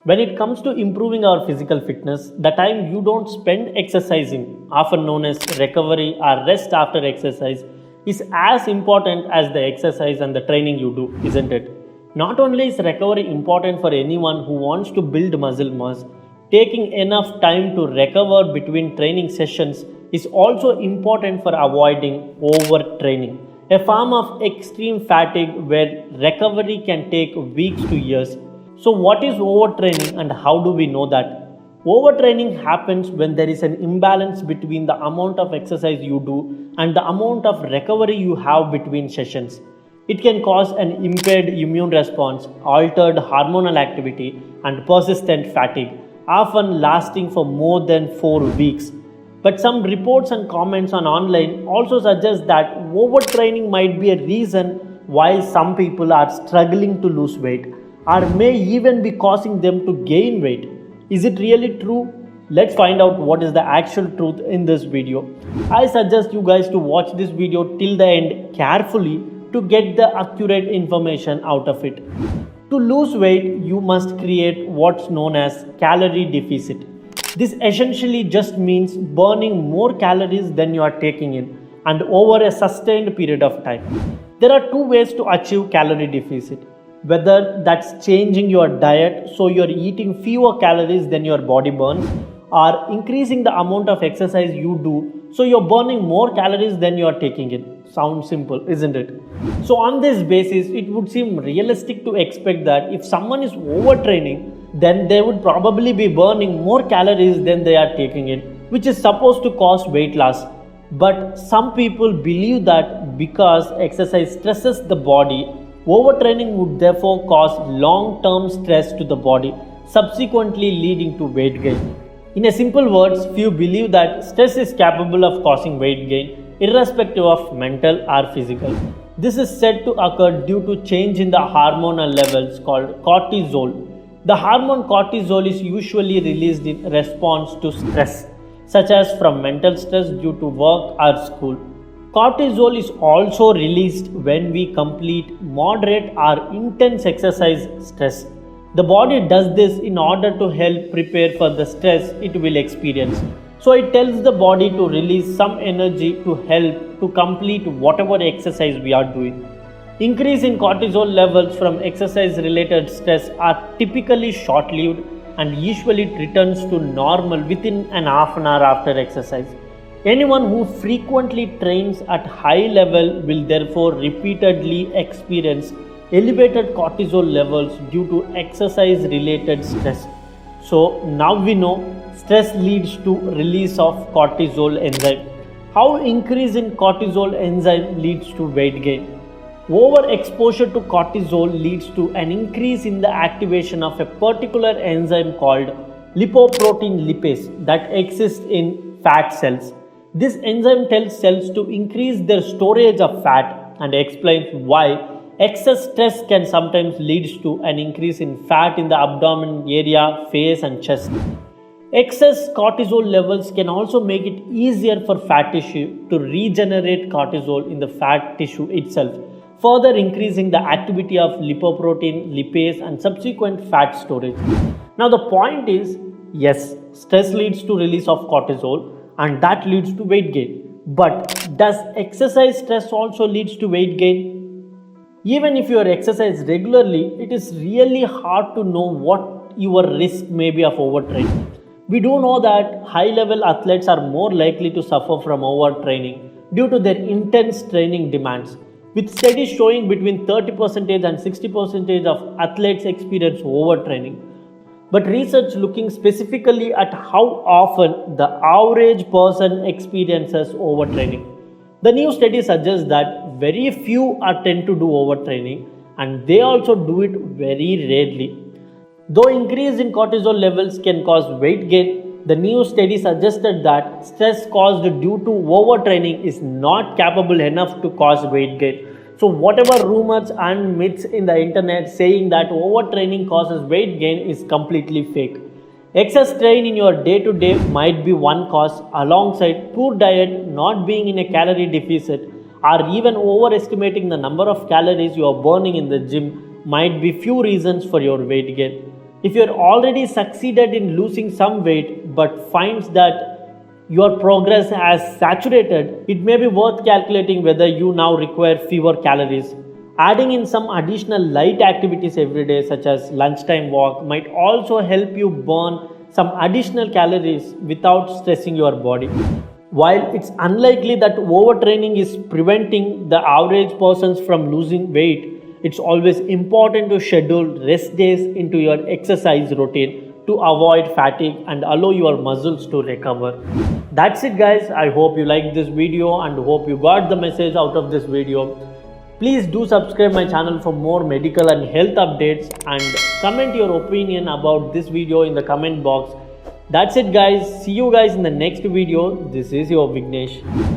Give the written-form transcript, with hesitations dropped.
When it comes to improving our physical fitness, the time you don't spend exercising, often known as recovery or rest after exercise, is as important as the exercise and the training you do, isn't it? Not only is recovery important for anyone who wants to build muscle mass, taking enough time to recover between training sessions is also important for avoiding overtraining, a form of extreme fatigue where recovery can take weeks to years. So, what is overtraining and how do we know that? Overtraining happens when there is an imbalance between the amount of exercise you do and the amount of recovery you have between sessions. It can cause an impaired immune response, altered hormonal activity, and persistent fatigue, often lasting for more than 4 weeks. But some reports and comments on online also suggest that overtraining might be a reason why some people are struggling to lose weight or may even be causing them to gain weight. Is it really true? Let's find out what is the actual truth in this video. I suggest you guys to watch this video till the end carefully to get the accurate information out of it. To lose weight, you must create what's known as calorie deficit. This essentially just means burning more calories than you are taking in and over a sustained period of time. There are two ways to achieve calorie deficit. Whether that's changing your diet so you're eating fewer calories than your body burns, or increasing the amount of exercise you do so you're burning more calories than you're taking in. Sounds simple, isn't it? So, on this basis, it would seem realistic to expect that if someone is overtraining, then they would probably be burning more calories than they are taking in, which is supposed to cause weight loss. But some people believe that because exercise stresses the body, overtraining would therefore cause long term stress to the body, subsequently leading to weight gain. In a simple words, few believe that stress is capable of causing weight gain irrespective of mental or physical. This is said to occur due to change in the hormonal levels called cortisol. The hormone cortisol is usually released in response to stress, such as from mental stress due to work or school. Cortisol is also released when we complete moderate or intense exercise stress. The body does this in order to help prepare for the stress it will experience. So it tells the body to release some energy to help to complete whatever exercise we are doing. Increase in cortisol levels from exercise related stress are typically short lived and usually it returns to normal within an half an hour after exercise. Anyone who frequently trains at high level will therefore repeatedly experience elevated cortisol levels due to exercise related stress. So now we know stress leads to release of cortisol enzyme. How increase in cortisol enzyme leads to weight gain? Overexposure to cortisol leads to an increase in the activation of a particular enzyme called lipoprotein lipase that exists in fat cells. This enzyme tells cells to increase their storage of fat and explains why excess stress can sometimes lead to an increase in fat in the abdomen area, face, and chest. Excess cortisol levels can also make it easier for fat tissue to regenerate cortisol in the fat tissue itself, further increasing the activity of lipoprotein, lipase, and subsequent fat storage. Now, the point is yes, stress leads to release of cortisol and that leads to weight gain. But does exercise stress also leads to weight gain? Even if you exercise regularly, it is really hard to know what your risk may be of overtraining. We do know that high level athletes are more likely to suffer from overtraining due to their intense training demands, with studies showing between 30% and 60% of athletes experience overtraining. But research looking specifically at how often the average person experiences overtraining. The new study suggests that very few tend to do overtraining and they also do it very rarely. Though increase in cortisol levels can cause weight gain, the new study suggested that stress caused due to overtraining is not capable enough to cause weight gain. So whatever rumors and myths in the internet saying that overtraining causes weight gain is completely fake. Excess strain in your day to day might be one cause, alongside poor diet, not being in a calorie deficit, or even overestimating the number of calories you are burning in the gym might be few reasons for your weight gain. If you're already succeeded in losing some weight but finds that your progress has saturated, it may be worth calculating whether you now require fewer calories. Adding in some additional light activities every day, such as lunchtime walk, might also help you burn some additional calories without stressing your body. While it's unlikely that overtraining is preventing the average persons from losing weight, it's always important to schedule rest days into your exercise routine to avoid fatigue and allow your muscles to recover. That's it guys. I hope you liked this video and hope you got the message out of this video. Please do subscribe my channel for more medical and health updates and comment your opinion about this video in the comment box. That's it guys. See you guys in the next video. This is your Vignesh.